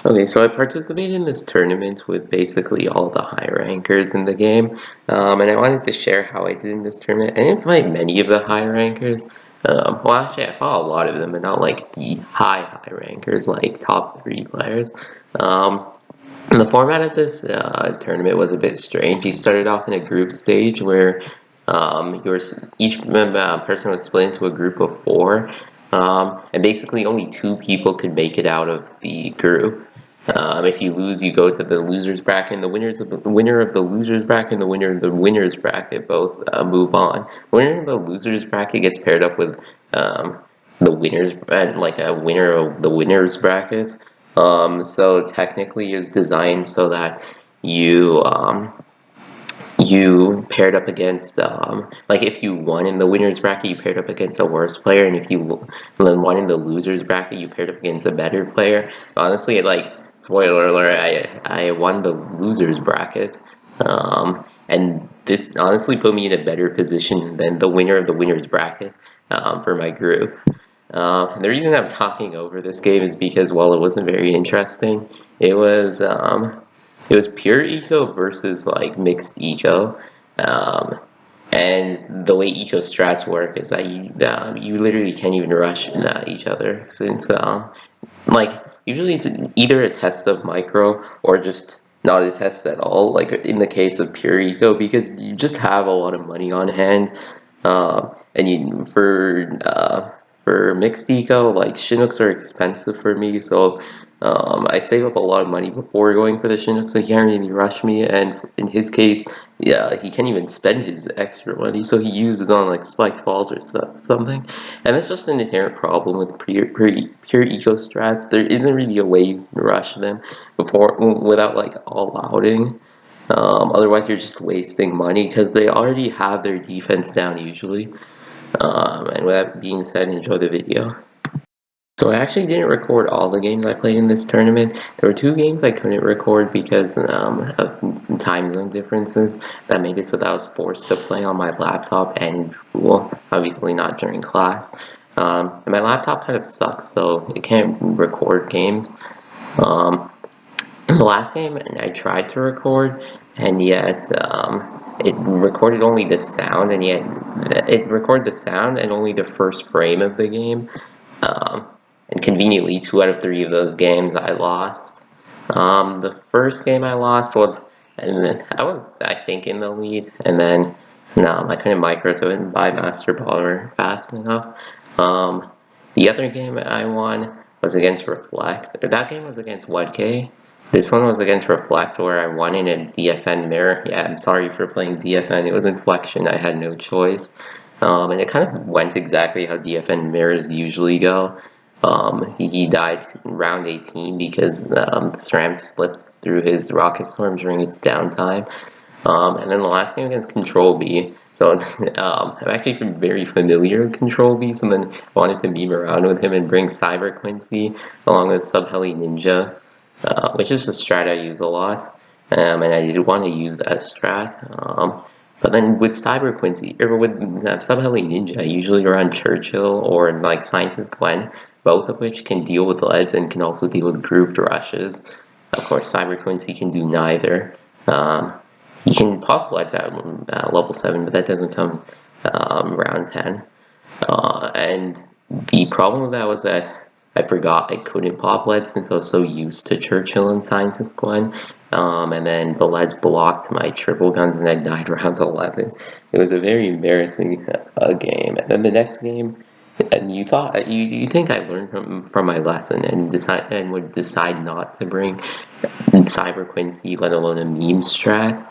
Okay, so I participated in this tournament with basically all the high rankers in the game, and I wanted to share how I did in this tournament. I didn't play many of the high rankers. Well, actually, I fought a lot of them, but not like the high rankers, like top 3 players. Um, the format of this tournament was a bit strange. You started off in a group stage where each person was split into a group of 4, and basically only 2 people could make it out of the group. If you lose, you go to the losers bracket, and the winner of the losers bracket and the winner of the winners bracket both move on. The winner of the losers bracket gets paired up with the winners, and like a winner of the winners bracket. So technically, is designed so that you you paired up against like if you won in the winners bracket, you paired up against a worse player, and if you then won in the losers bracket, you paired up against a better player. Honestly, like spoiler alert, I won the losers bracket, and this honestly put me in a better position than the winner of the winners bracket for my group. And the reason I'm talking over this game is because while it wasn't very interesting, it was pure eco versus like mixed eco. Um, and the way eco strats work is that you literally can't even rush each other, since like usually it's either a test of micro or just not a test at all, like in the case of pure eco, because you just have a lot of money on hand. And you for mixed eco, like Chinooks are expensive for me, so I save up a lot of money before going for the Chinook, so he can't really rush me. And in his case, yeah, he can't even spend his extra money, so he uses on like spiked balls or something. And that's just an inherent problem with pure eco strats. There isn't really a way you can rush them without like all outing. Otherwise, you're just wasting money because they already have their defense down usually. And with that being said, enjoy the video. So I actually didn't record all the games I played in this tournament. There were 2 games I couldn't record because of time zone differences that made it so that I was forced to play on my laptop and in school, obviously not during class. And my laptop kind of sucks, so it can't record games. The last game I tried to record, and yet it recorded only the sound, and yet it recorded the sound and only the first frame of the game. And conveniently, 2 out of 3 of those games I lost. The first game I lost was, and then I think, in the lead, and then no, I couldn't micro to it and buy Master Baller fast enough. The other game I won was against Reflect. Or that game was against Wudk. This one was against Reflect, where I won in a DFN mirror. Yeah, I'm sorry for playing DFN. It was Inflection. I had no choice. And it kind of went exactly how DFN mirrors usually go. He died in round 18 because the SRAM flipped through his Rocket Storm during its downtime. And then the last game against Control B. So I'm actually very familiar with Control B, so then I wanted to meme around with him and bring Cyber Quincy along with Subheli Ninja, which is a strat I use a lot. And I did want to use that strat. But then with Cyber Quincy, or with Subheli Ninja, I usually run Churchill or like Scientist Gwen, both of which can deal with leads and can also deal with grouped rushes. Of course, Cyber Quincy can do neither. You can pop leads at level 7, but that doesn't come round 10. And the problem with that was that I forgot I couldn't pop leads since I was so used to Churchill and Scientist Gwen. And then the leads blocked my triple guns and I died round 11. It was a very embarrassing game. And then the next game, and you think I learned from my lesson and would decide not to bring Cyber Quincy, let alone a meme strat.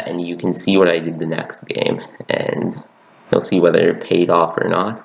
And you can see what I did the next game, and you'll see whether it paid off or not.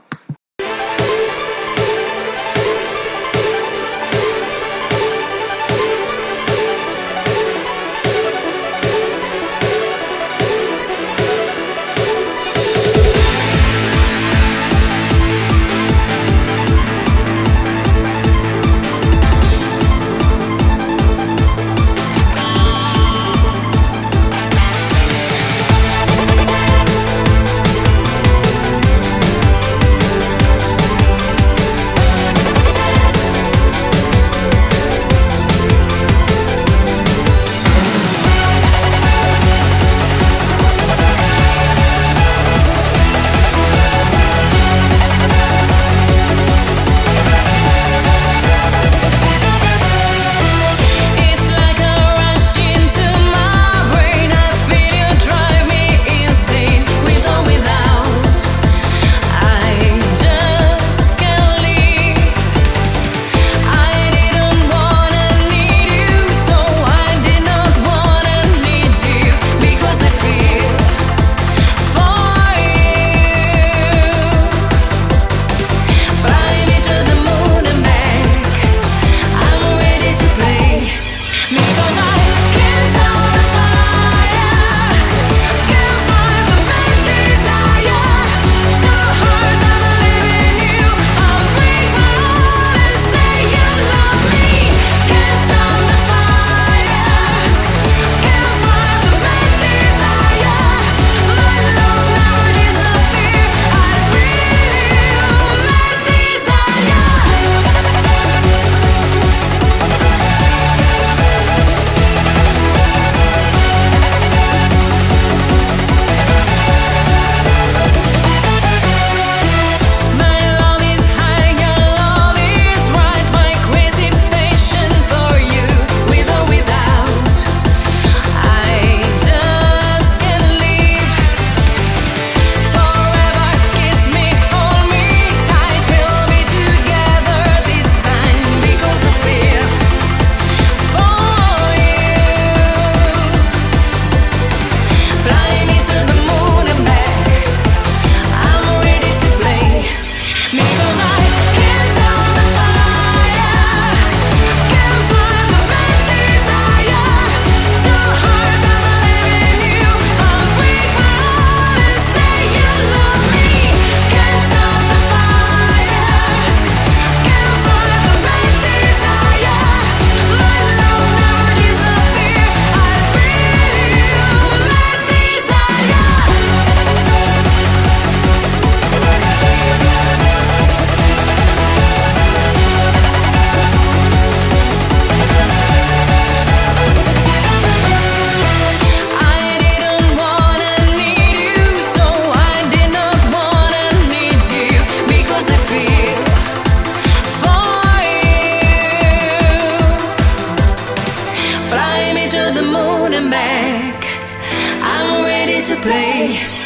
play.